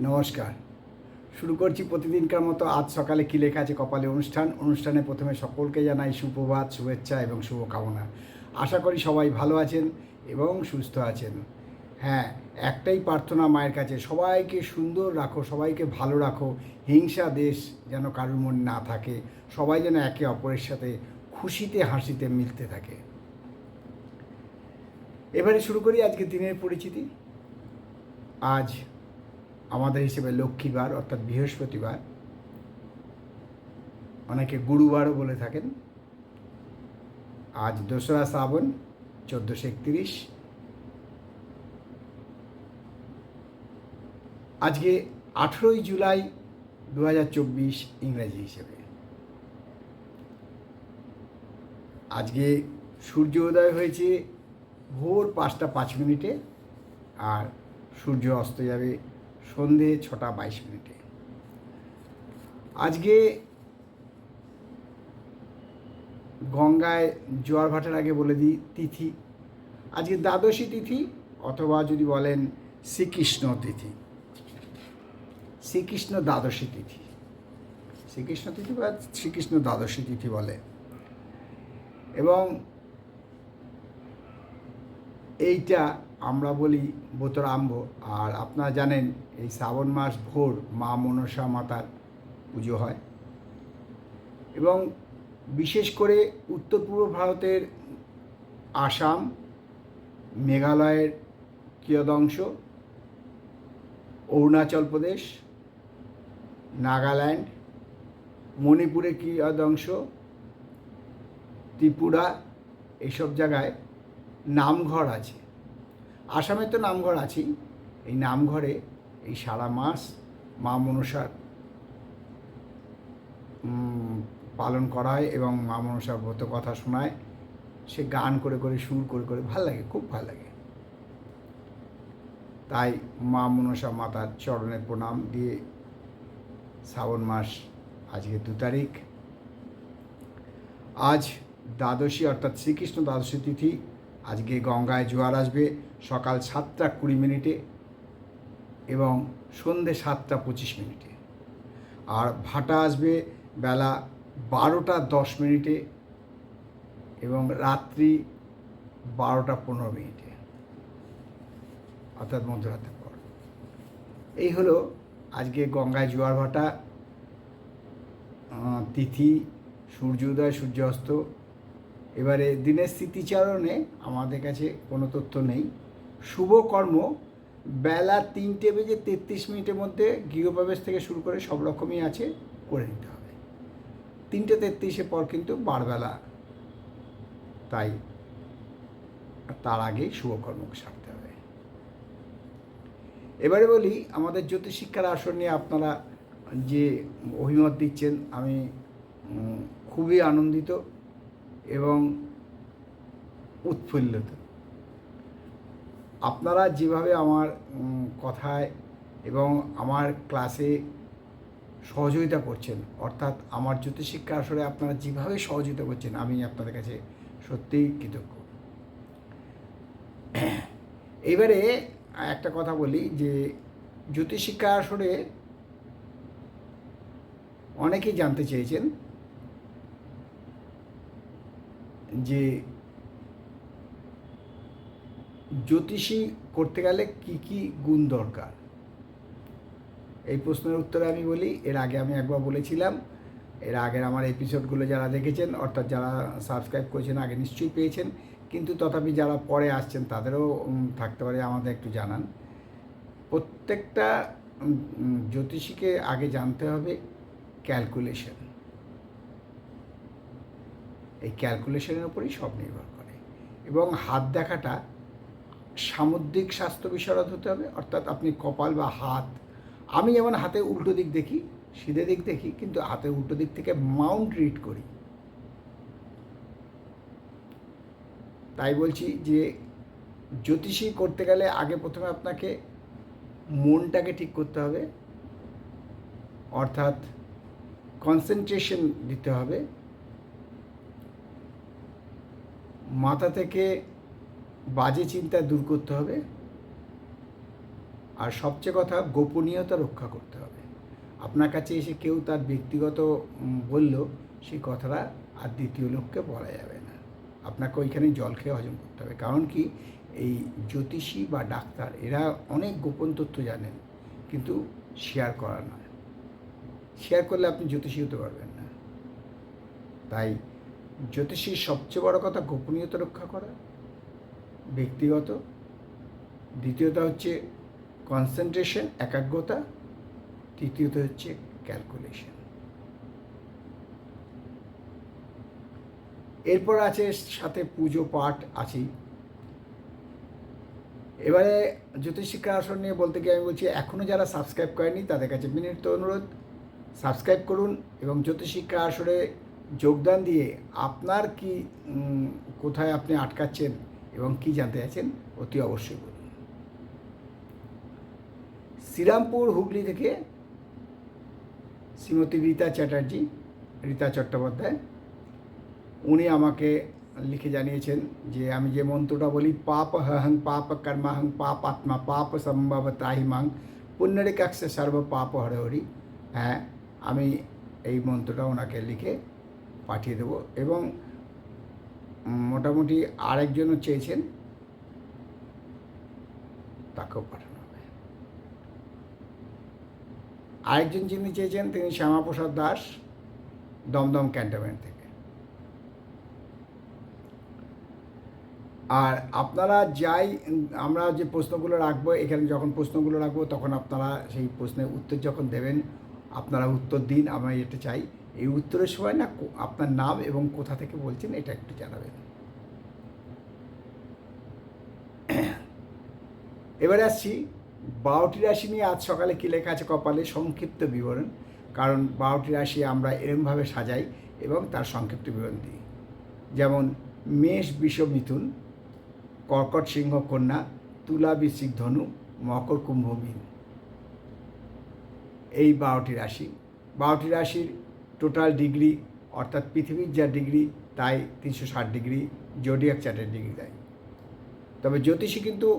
নমস্কার। শুরু করছি প্রতিদিনকার মতো আজ সকালে কী লেখা আছে কপালে অনুষ্ঠানে প্রথমে সকলকে জানাই সুপ্রভাত, শুভেচ্ছা এবং শুভকামনা। আশা করি সবাই ভালো আছেন এবং সুস্থ আছেন। হ্যাঁ, একটাই প্রার্থনা মায়ের কাছে, সবাইকে সুন্দর রাখো, সবাইকে ভালো রাখো, হিংসা দেশ যেন কারোর মনে না থাকে, সবাই যেন একে অপরের সাথে খুশিতে হাসিতে মিলতে থাকে। এবারে শুরু করি আজকে দিনের পরিচিতি। আজ আমাদের হিসেবে লক্ষ্মীবার অর্থাৎ বৃহস্পতিবার, অনেকে গুরুবারও বলে থাকেন। আজ 2রা শ্রাবণ 1431। আজকে 18ই জুলাই 2024 ইংরাজি হিসেবে। আজকে সূর্য উদয় হয়েছে ভোর 5টা 5 মিনিটে আর সূর্য অস্ত যাবে সন্ধে 6টা 22 মিনিটে। আজকে গঙ্গায় জোয়ার ভাটার আগে বলে দিই তিথি। আজকে দ্বাদশী তিথি অথবা যদি বলেন শ্রীকৃষ্ণ তিথি, শ্রীকৃষ্ণ দ্বাদশী তিথি, শ্রীকৃষ্ণ তিথি বা শ্রীকৃষ্ণ দ্বাদশী তিথি বলে। এবং এইটা আমরা বলি বোতরাম্ভ। আর আপনারা জানেন এই শ্রাবণ মাস ভোর মা মনসা মাতার পুজো হয় এবং বিশেষ করে উত্তর পূর্ব ভারতের আসাম, মেঘালয়ের কিয়দংশ, অরুণাচল প্রদেশ, নাগাল্যান্ড, মণিপুরের কিয়দংশ, ত্রিপুরা, এইসব জায়গায় নামঘর আছে। আসামে তো নামঘর আছেই। এই নামঘরে এই সারা মাস মা মনসার পালন করা হয় এবং মা মনসার ব্রত কথা শোনায়। সে গান করে করে সুর করে করে ভাল লাগে, খুব ভাল লাগে। তাই মা মনসা মাতার চরণে প্রণাম দিয়ে শ্রাবণ মাস আজকে 2 তারিখ। আজ দ্বাদশী অর্থাৎ শ্রীকৃষ্ণ দ্বাদশী তিথি। আজকে গঙ্গায় জোয়ার আসবে সকাল 7টা 20 মিনিটে এবং সন্ধে 7টা 25 মিনিটে। আর ভাটা আসবে বেলা 12টা 10 মিনিটে এবং রাত্রি 12টা 15 মিনিটে, অর্থাৎ মধ্যরাতের পর। এই হলো আজকে গঙ্গায় জোয়ার ভাটা, তিথি, সূর্যোদয় সূর্যাস্ত। এবারে দিনের স্মৃতিচারণে আমাদের কাছে কোনো তথ্য নেই। শুভ কর্ম বেলা 3:33 মধ্যে গৃহপ্রবেশ থেকে শুরু করে সব রকমই আছে, করে নিতে হবে। 3:33 পর কিন্তু বারবেলা, তাই তার আগেই শুভকর্ম সারতে হবে। এবারে বলি আমাদের জ্যোতিষশিক্ষার আসন নিয়ে আপনারা যে অভিমত দিচ্ছেন, আমি খুবই আনন্দিত এবং উৎফুল্লিত। আপনারা যেভাবে আমার কথায় এবং আমার ক্লাসে সহযোগিতা করছেন, অর্থাৎ আমার জ্যোতিষশিক্ষা আসলে আপনারা যেভাবে সহযোগিতা করছেন, আমি আপনাদের কাছে সত্যিই কৃতজ্ঞ। এবারে একটা কথা বলি যে জ্যোতিষশিক্ষা আসলে অনেকেই জানতে চেয়েছেন যে জ্যোতিষী করতে গেলে কি কি গুণ দরকার। এই প্রশ্নের উত্তরে আমি বলি, এর আগে আমি একবার বলেছিলাম। এর আগের আমার এপিসোডগুলো যারা দেখেছেন, অর্থাৎ যারা সাবস্ক্রাইব করেছেন আগে নিশ্চয়ই পেয়েছেন, কিন্তু তথাপি যারা পরে আসছেন তাদেরও থাকতে পারে, আমাদের একটু জানান। প্রত্যেকটা জ্যোতিষীকে আগে জানতে হবে ক্যালকুলেশন। এই ক্যালকুলেশনের উপরেই সব নির্ভর করে। এবং হাত দেখাটা সামুদ্রিক স্বাস্থ্য বিশারদ হতে হবে, অর্থাৎ আপনি কপাল বা হাত, আমি যেমন হাতে উল্টো দিক দেখি, সিধে দিক দেখি, কিন্তু হাতে উল্টো দিক থেকে মাউন্ট রিড করি। তাই বলছি যে জ্যোতিষী করতে গেলে আগে প্রথমে আপনাকে মনটাকে ঠিক করতে হবে, অর্থাৎ কনসেন্ট্রেশন দিতে হবে। মাথা থেকে বাজে চিন্তা দূর করতে হবে। আর সবচেয়ে কথা, গোপনীয়তা রক্ষা করতে হবে। আপনার কাছে এসে কেউ তার ব্যক্তিগত বলল, সেই কথাটা আর দ্বিতীয় লোককে বলা যাবে না। আপনাকে ওইখানে জল খেয়ে হজম করতে হবে। কারণ কি, এই জ্যোতিষী বা ডাক্তার এরা অনেক গোপন তথ্য জানেন, কিন্তু শেয়ার করা নয়। শেয়ার করলে আপনি জ্যোতিষী হতে পারবেন না। তাই জ্যোতিষীর সবচেয়ে বড় কথা গোপনীয়তা রক্ষা করা, ব্যক্তিগত। দ্বিতীয়ত হচ্ছে কনসেন্ট্রেশন, একাগ্রতা। তৃতীয়ত হচ্ছে ক্যালকুলেশন। এরপর আছে সাথে পুজো পাঠ আছেই। এবারে জ্যোতিষ শিক্ষা আসন নিয়ে বলতে গিয়ে আমি বলছি, এখনও যারা সাবস্ক্রাইব করেনি তাদের কাছে বিনীত অনুরোধ, সাবস্ক্রাইব করুন এবং জ্যোতিষ শিক্ষা আসরে যোগদান দিয়ে আপনার কি কোথায় আপনি আটকাচ্ছেন এবং কি জানতে চাচ্ছেন অতি অবশ্যই বলুন। শ্রীরামপুর হুগলি থেকে শ্রীমতী রীতা চ্যাটার্জি, রীতা চট্টোপাধ্যায়, উনি আমাকে লিখে জানিয়েছেন যে আমি যে মন্ত্রটা বলি, পাপ হহং পাপ কর্মাহং পাপ আত্মা পাপ সম্ভব ত্রাহিমাং পুণ্যরিকাক্ষ সর্ব পাপ হরি। হ্যাঁ, আমি এই মন্ত্রটা ওনাকে লিখে পাঠিয়ে দেবো। এবং মোটামুটি আরেকজনও চেয়েছেন, তাকেও পাঠানো হবে। আরেকজন যিনি চেয়েছেন তিনি শ্যামাপ্রসাদ দাস, দমদম ক্যান্টনমেন্ট থেকে। আর আপনারা আমরা যে প্রশ্নগুলো রাখবো এখানে, যখন প্রশ্নগুলো রাখবো তখন আপনারা সেই প্রশ্নের উত্তর যখন দেবেন, আপনারা উত্তর দিন। আমরা এটা চাই, এই উত্তরের সময় না আপনার নাম এবং কোথা থেকে বলছেন এটা একটু জানাবেন। এবারে আসছি 12টি রাশি নিয়ে। আজ সকালে কী লেখা আছে কপালে, সংক্ষিপ্ত বিবরণ। কারণ 12টি রাশি আমরা এরমভাবে সাজাই এবং তার সংক্ষিপ্ত বিবরণ দিই। যেমন মেষ, বৃষ, মিথুন, কর্কট, সিংহ, কন্যা, তুলা, বৃশ্চিক, ধনু, মকর, কুম্ভ, মীন। এই 12টি রাশি। 12টি রাশির টোটাল ডিগ্রি, অর্থাৎ পৃথিবীর যা ডিগ্রি তাই 360 ডিগ্রি, জোডিয়াক চার্টের ডিগ্রি দেয়। তবে জ্যোতিষী কিন্তু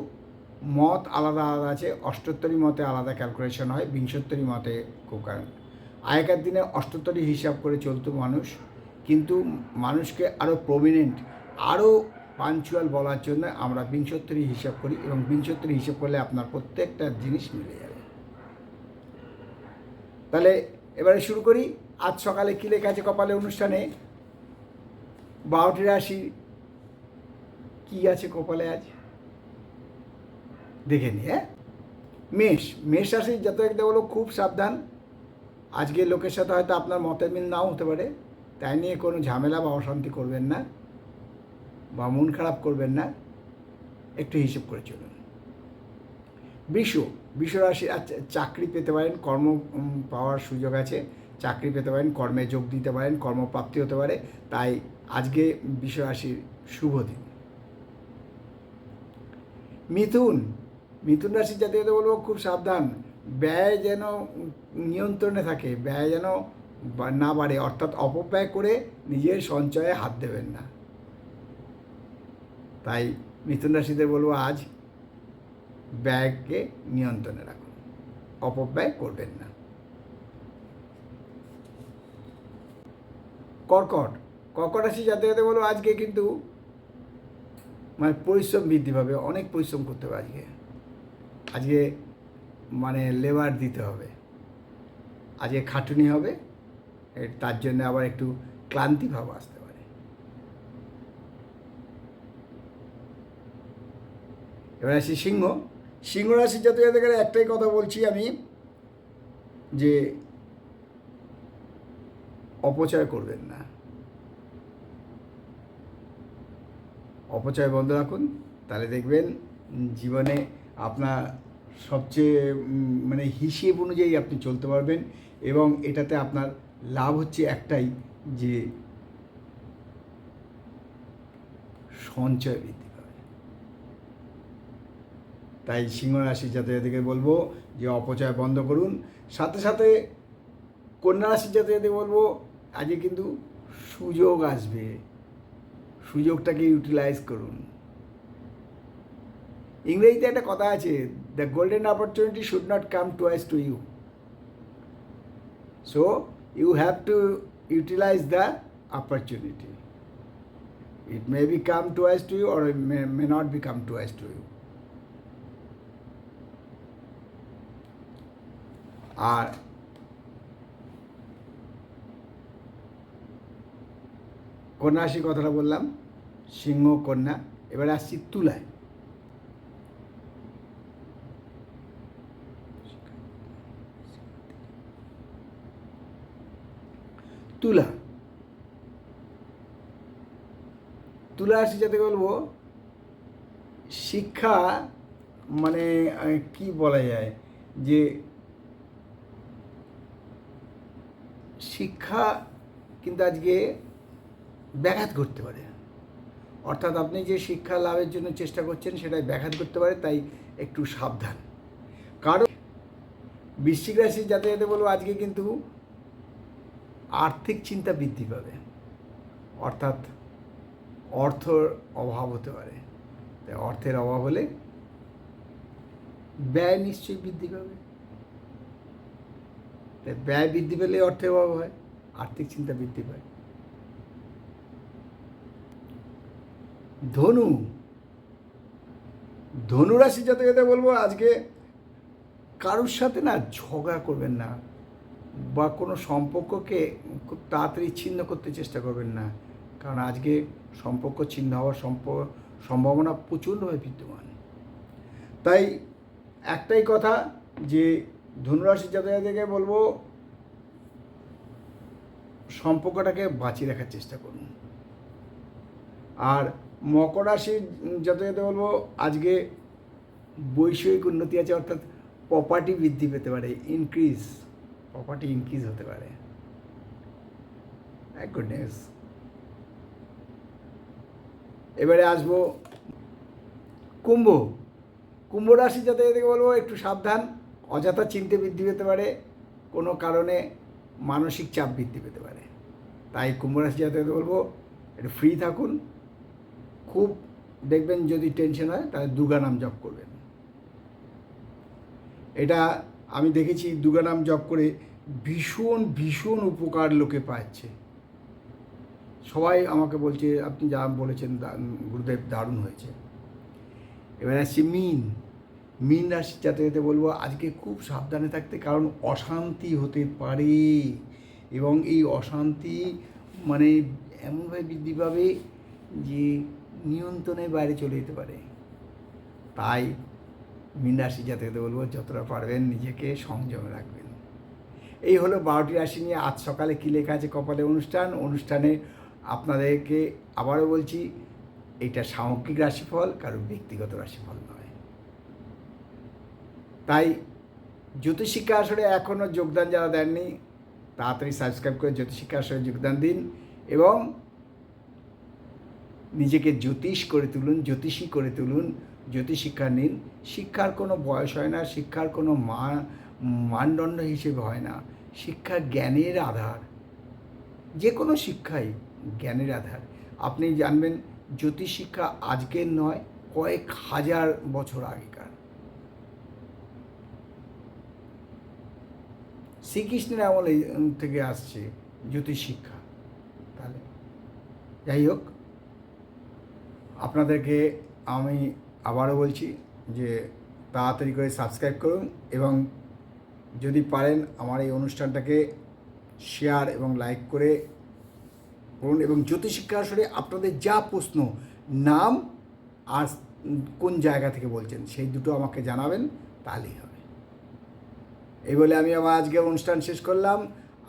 মত আলাদা আলাদা আছে। 78 মতে আলাদা ক্যালকুলেশন হয়, 72 মতে খুব কারণ। আগেকার দিনে 78 হিসাব করে চলতো মানুষ, কিন্তু মানুষকে আরও প্রমিনেন্ট, আরও পাঞ্চুয়াল বলার জন্য আমরা 72 হিসাব করি, এবং 72 হিসাব করলে আপনার প্রত্যেকটা জিনিস মিলে যাবে। তাহলে এবারে শুরু করি। আজ সকালে কী লেখা আছে কপালে অনুষ্ঠানে। 12টি রাশি কী আছে কপালে আজ দেখে নি। হ্যাঁ, মেষ রাশির জাতকদের বলো খুব সাবধান। আজকে লোকের সাথে হয়তো আপনার মতের মিল নাও হতে পারে, তাই নিয়ে কোনো ঝামেলা বা অশান্তি করবেন না বা মন খারাপ করবেন না, একটু হিসেব করে চলুন। বৃষ রাশি চাকরি পেতে পারেন, কর্ম পাওয়ার সুযোগ আছে, চাকরি পেতে পারেন, কর্মে যোগ দিতে পারেন, কর্মপ্রাপ্তি হতে পারে, তাই আজকে বৃষ রাশির শুভ দিন। মিথুন রাশির জাতীয়দের বলবো খুব সাবধান, ব্যয় যেন নিয়ন্ত্রণে থাকে, ব্যয় যেন না বাড়ে, অর্থাৎ অপব্যয় করে নিজের সঞ্চয়ে হাত দেবেন না। তাই মিথুন রাশিদের বলবো আজ ব্যয়কে নিয়ন্ত্রণে রাখুন, অপব্যয় করবেন না। কর্কট রাশি জাতকদের বলবো আজকে কিন্তু মানে পরিশ্রম বৃদ্ধি পাবে, অনেক পরিশ্রম করতে হবে আজকে মানে লেবার দিতে হবে, আজকে খাটুনি হবে, তার জন্য আবার একটু ক্লান্তি ভাব আসতে পারে। এবার আসি সিংহ রাশির জাতকদের একটাই কথা বলছি আমি, যে অপচয় করবেন না, অপচয় বন্ধ রাখুন, তাহলে দেখবেন জীবনে আপনার সবচেয়ে মানে হিসেব অনুযায়ী আপনি চলতে পারবেন, এবং এটাতে আপনার লাভ হচ্ছে একটাই, যে সঞ্চয় বৃদ্ধি পাবে। তাই সিংহ রাশির জাতকদেরকে বলবো যে অপচয় বন্ধ করুন। সাথে সাথে কন্যা রাশির জাতকদেরকে বলবো আজকে কিন্তু সুযোগ আসবে, সুযোগটাকে ইউটিলাইজ করুন। ইংরেজিতে একটা কথা আছে, the golden opportunity should not come twice to you. So you have to utilise the opportunity. It may be come twice to you or it may not be come twice to you. আর কন্যা রাশির কথাটা বললাম, সিংহ কন্যা। এবারে আসছি তুলায়। তুলা তুলা রাশি যাতে বলবো, শিক্ষা মানে কি বলা যায়, যে শিক্ষা কিন্তু আজকে ব্যাঘাত করতে পারে। অর্থাৎ আপনি যে শিক্ষা লাভের জন্য চেষ্টা করছেন সেটাই ব্যাঘাত করতে পারে, তাই একটু সাবধান। কারণ বৃশ্চিক রাশি যাতে যাতে বলবো, আজকে কিন্তু আর্থিক চিন্তা বৃদ্ধি পাবে, অর্থাৎ অর্থের অভাব হতে পারে। তাই অর্থের অভাব হলে ব্যয় নিশ্চয়ই বৃদ্ধি পাবে। তাই ব্যয় বৃদ্ধি পেলে অর্থের অভাব হয়, আর্থিক চিন্তা বৃদ্ধি পায়। ধনু রাশি যাতে যাতে বলবো, আজকে কারোর সাথে না ঝগড়া করবেন না, বা কোনো সম্পর্ককে খুব তাড়াতাড়ি ছিন্ন করতে চেষ্টা করবেন না, কারণ আজকে সম্পর্ক ছিন্ন হওয়ার সম্ভাবনা প্রচণ্ডভাবে বিদ্যমান। তাই একটাই কথা, যে ধনুরাশি জাতকদেরকে বলবো, সম্পর্কটাকে বাঁচিয়ে রাখার চেষ্টা করুন। আর মকর রাশির জাতকদের বলবো, আজকে বৈষয়িক উন্নতি আছে, অর্থাৎ প্রপার্টি বৃদ্ধি পেতে পারে, প্রপার্টি ইনক্রিজ হতে পারে। গুডনেস। এবারে আসবো কুম্ভ রাশি যাতে এদিকে বলবো, একটু সাবধান, অযথা চিন্তা বৃদ্ধি পেতে পারে, কোনো কারণে মানসিক চাপ বৃদ্ধি পেতে পারে। তাই কুম্ভ রাশি যাতে বলবো, একটু ফ্রি থাকুন। খুব দেখবেন যদি টেনশন হয় তাহলে দুর্গা নাম জপ করবেন। এটা আমি দেখেছি, দুর্গা নাম জপ করে ভীষণ ভীষণ উপকার লোকে পাচ্ছে। সবাই আমাকে বলছে, আপনি যা বলেছেন গুরুদেব দারুণ হয়েছে। এবার আসছি মীন রাশি যাতে বলবো, আজকে খুব সাবধানে থাকতে, কারণ অশান্তি হতে পারে, এবং এই অশান্তি মানে এমনভাবে বৃদ্ধি পাবে যে নিয়ন্ত্রণের বাইরে চলে যেতে পারে। তাই মীন রাশি যাতে বলবো, যতটা পারবেন নিজেকে সংযমে রাখবেন। এই হলো 12টি রাশি নিয়ে আজ সকালে কী লেখা আছে কপালে অনুষ্ঠানে আপনাদেরকে আবারও বলছি, এটা সামগ্রিক রাশিফল, কারণ ব্যক্তিগত রাশিফল নয়। তাই জ্যোতিষশিক্ষা আসরে এখনও যোগদান যারা দেননি, তাড়াতাড়ি সাবস্ক্রাইব করে জ্যোতিষশিক্ষা আসরে যোগদান দিন, এবং নিজেকে জ্যোতিষী করে তুলুন, জ্যোতিষশিক্ষা নিন। শিক্ষার কোনো বয়স হয় না, শিক্ষার কোনো মানদণ্ড হিসেবে হয় না। শিক্ষা জ্ঞানের আধার, যে কোনো শিক্ষাই জ্ঞানের আধার। আপনি জানবেন, জ্যোতিষশিক্ষা আজকের নয়, কয়েক হাজার বছর আগেকার। শ্রীকৃষ্ণের আমলে থেকে আসছে জ্যোতিষশিক্ষা। তাহলে যাই হোক, আপনাদেরকে আমি আবারও বলছি যে তাড়াতাড়ি করে সাবস্ক্রাইব করুন, এবং যদি পারেন আমার এই অনুষ্ঠানটাকে শেয়ার এবং লাইক করে করুন। এবং জ্যোতিষশিক্ষা আসলে আপনাদের যা প্রশ্ন, নাম আর কোন জায়গা থেকে বলছেন, সেই দুটো আমাকে জানাবেন, তাহলেই হবে। এই বলে আমি আমার আজকের অনুষ্ঠান শেষ করলাম।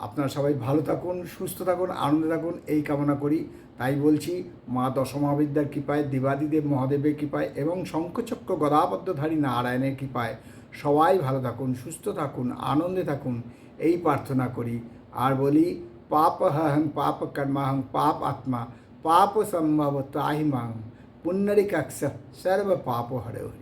আপনারা সবাই ভালো থাকুন, সুস্থ থাকুন, আনন্দে থাকুন, এই কামনা করি। তাই বলছি, মা দশমহাবিদ্যার কৃপায়, দেবাদিদেব মহাদেবের কৃপায়, এবং শঙ্খচক্র গদাবদ্ধধারী নারায়ণের কৃপায় সবাই ভালো থাকুন, সুস্থ থাকুন, আনন্দে থাকুন, এই প্রার্থনা করি। আর বলি, পাপহং পাপ কর্মাহং পাপ আত্মা পাপ সম্ভব ত্রাহি মাং পুণ্যরিকাক্ষ সর্ব পাপ হরে হরে।